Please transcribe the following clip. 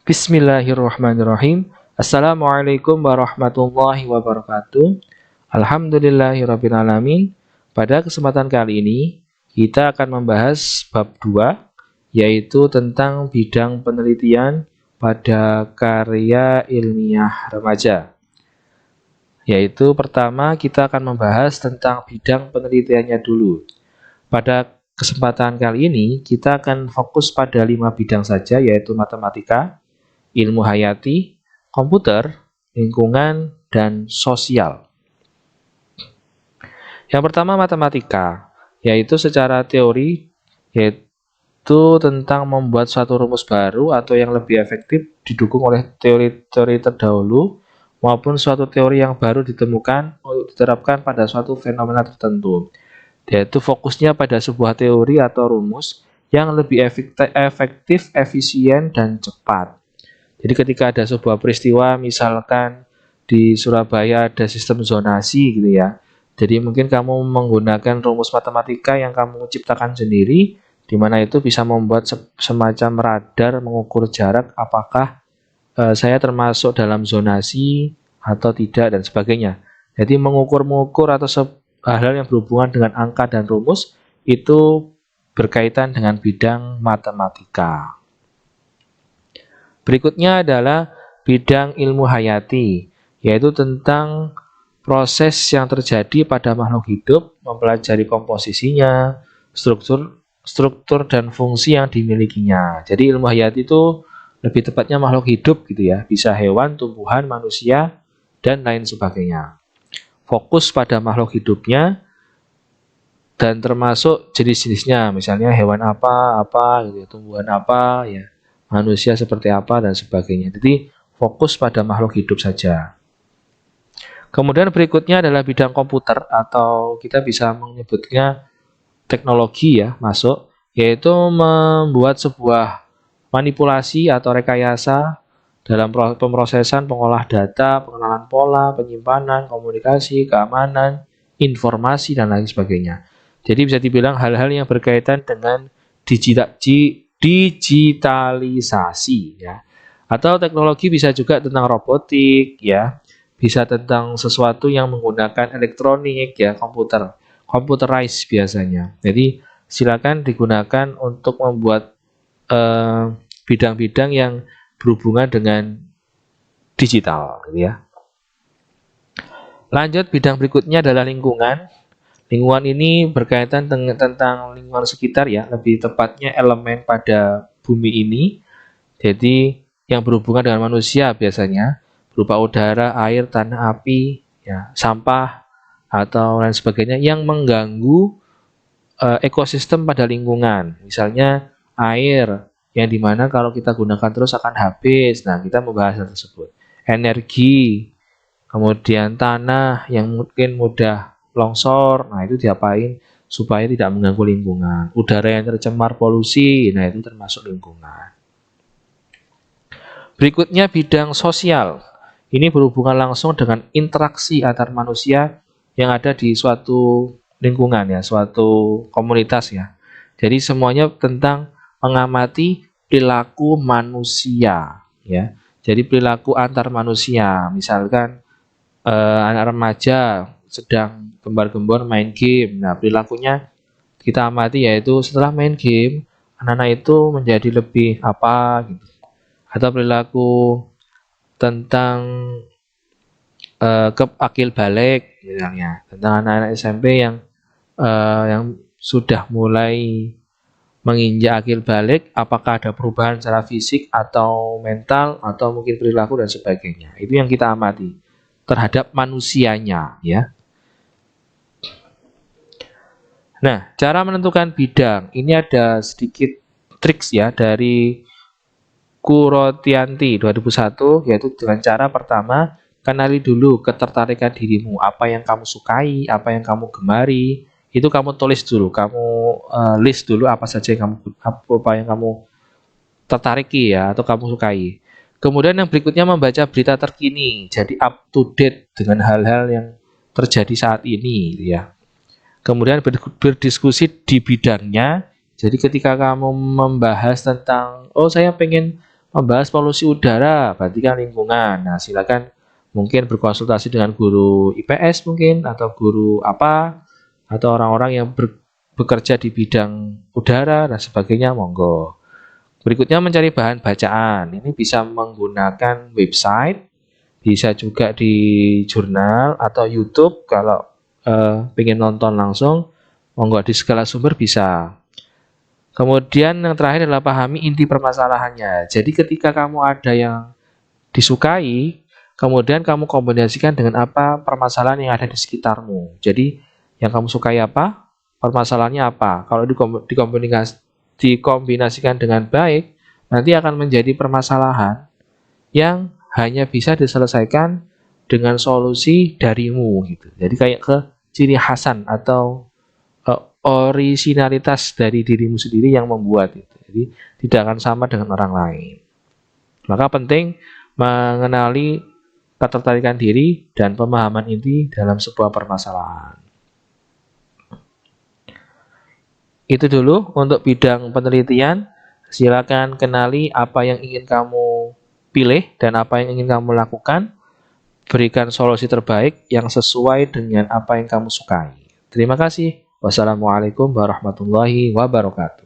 Bismillahirrahmanirrahim. Assalamualaikum warahmatullahi wabarakatuh. Alhamdulillahirrabbilalamin. Pada kesempatan kali ini, kita akan membahas bab 2, yaitu tentang bidang penelitian pada karya ilmiah remaja. Yaitu pertama kita akan membahas tentang bidang penelitiannya dulu. Pada kesempatan kali ini, kita akan fokus pada 5 bidang saja, yaitu matematika, ilmu hayati, komputer, lingkungan, dan sosial. Yang pertama matematika, yaitu secara teori, yaitu tentang membuat suatu rumus baru atau yang lebih efektif didukung oleh teori-teori terdahulu maupun suatu teori yang baru ditemukan untuk diterapkan pada suatu fenomena tertentu. Yaitu fokusnya pada sebuah teori atau rumus yang lebih efektif, efisien, dan cepat. Jadi ketika ada sebuah peristiwa, misalkan di Surabaya ada sistem zonasi gitu ya. Jadi mungkin kamu menggunakan rumus matematika yang kamu ciptakan sendiri, di mana itu bisa membuat semacam radar mengukur jarak apakah saya termasuk dalam zonasi atau tidak dan sebagainya. Jadi mengukur-mengukur atau hal-hal yang berhubungan dengan angka dan rumus itu berkaitan dengan bidang matematika. Berikutnya adalah bidang ilmu hayati, yaitu tentang proses yang terjadi pada makhluk hidup, mempelajari komposisinya, struktur dan fungsi yang dimilikinya. Jadi ilmu hayati itu lebih tepatnya makhluk hidup gitu ya, bisa hewan, tumbuhan, manusia, dan lain sebagainya. Fokus pada makhluk hidupnya dan termasuk jenis-jenisnya, misalnya hewan apa gitu, tumbuhan apa ya. Manusia seperti apa dan sebagainya. Jadi fokus pada makhluk hidup saja. Kemudian berikutnya adalah bidang komputer atau kita bisa menyebutnya teknologi ya masuk, yaitu membuat sebuah manipulasi atau rekayasa dalam pemrosesan, pengolah data, pengenalan pola, penyimpanan, komunikasi, keamanan, informasi dan lain sebagainya. Jadi bisa dibilang hal-hal yang berkaitan dengan digitalisasi ya. Atau teknologi bisa juga tentang robotik ya. Bisa tentang sesuatu yang menggunakan elektronik ya, computerized biasanya. Jadi silakan digunakan untuk membuat bidang-bidang yang berhubungan dengan digital gitu ya. Lanjut bidang berikutnya adalah lingkungan. Lingkungan ini berkaitan tentang lingkungan sekitar ya, lebih tepatnya elemen pada bumi ini. Jadi yang berhubungan dengan manusia biasanya berupa udara, air, tanah, api, ya, sampah atau lain sebagainya yang mengganggu ekosistem pada lingkungan. Misalnya air yang dimana kalau kita gunakan terus akan habis. Nah, kita membahas hal tersebut. Energi, kemudian tanah yang mungkin mudah longsor, nah itu diapain supaya tidak mengganggu lingkungan. Udara yang tercemar polusi, nah itu termasuk lingkungan. Berikutnya bidang sosial. Ini berhubungan langsung dengan interaksi antar manusia yang ada di suatu lingkungan ya, suatu komunitas ya. Jadi semuanya tentang mengamati perilaku manusia ya. Jadi perilaku antar manusia, misalkan anak remaja sedang gembar-gembor main game. Nah, perilakunya kita amati yaitu setelah main game, anak-anak itu menjadi lebih apa gitu. Atau perilaku tentang akil balik misalnya, tentang anak-anak SMP yang sudah mulai menginjak akil balik, apakah ada perubahan secara fisik atau mental atau mungkin perilaku dan sebagainya. Itu yang kita amati terhadap manusianya ya. Nah, cara menentukan bidang ini ada sedikit triks ya dari Kurotianti 2001, yaitu dengan cara pertama, kenali dulu ketertarikan dirimu, apa yang kamu sukai, apa yang kamu gemari, itu kamu tulis dulu, kamu list dulu apa saja yang kamu tertariki ya atau kamu sukai. Kemudian yang berikutnya membaca berita terkini, jadi up to date dengan hal-hal yang terjadi saat ini ya. Kemudian berdiskusi di bidangnya. Jadi ketika kamu membahas tentang, oh saya pengen membahas polusi udara, berarti kan lingkungan. Nah, silakan mungkin berkonsultasi dengan guru IPS mungkin, atau guru apa, atau orang-orang yang bekerja di bidang udara dan sebagainya, monggo. Berikutnya mencari bahan bacaan. Ini bisa menggunakan website, bisa juga di jurnal atau YouTube. Kalau pengen nonton langsung, monggo di segala sumber bisa. Kemudian yang terakhir adalah pahami inti permasalahannya. Jadi ketika kamu ada yang disukai, kemudian kamu kombinasikan dengan apa permasalahan yang ada di sekitarmu. Jadi yang kamu sukai apa, permasalahannya apa. Kalau dikombinasikan dengan baik, nanti akan menjadi permasalahan yang hanya bisa diselesaikan dengan solusi darimu gitu. Jadi kayak ke ciri khasan atau originalitas dari dirimu sendiri yang membuat itu. Jadi tidak akan sama dengan orang lain. Maka penting mengenali ketertarikan diri dan pemahaman inti dalam sebuah permasalahan. Itu dulu untuk bidang penelitian. Silakan kenali apa yang ingin kamu pilih dan apa yang ingin kamu lakukan. Berikan solusi terbaik yang sesuai dengan apa yang kamu sukai. Terima kasih. Wassalamualaikum warahmatullahi wabarakatuh.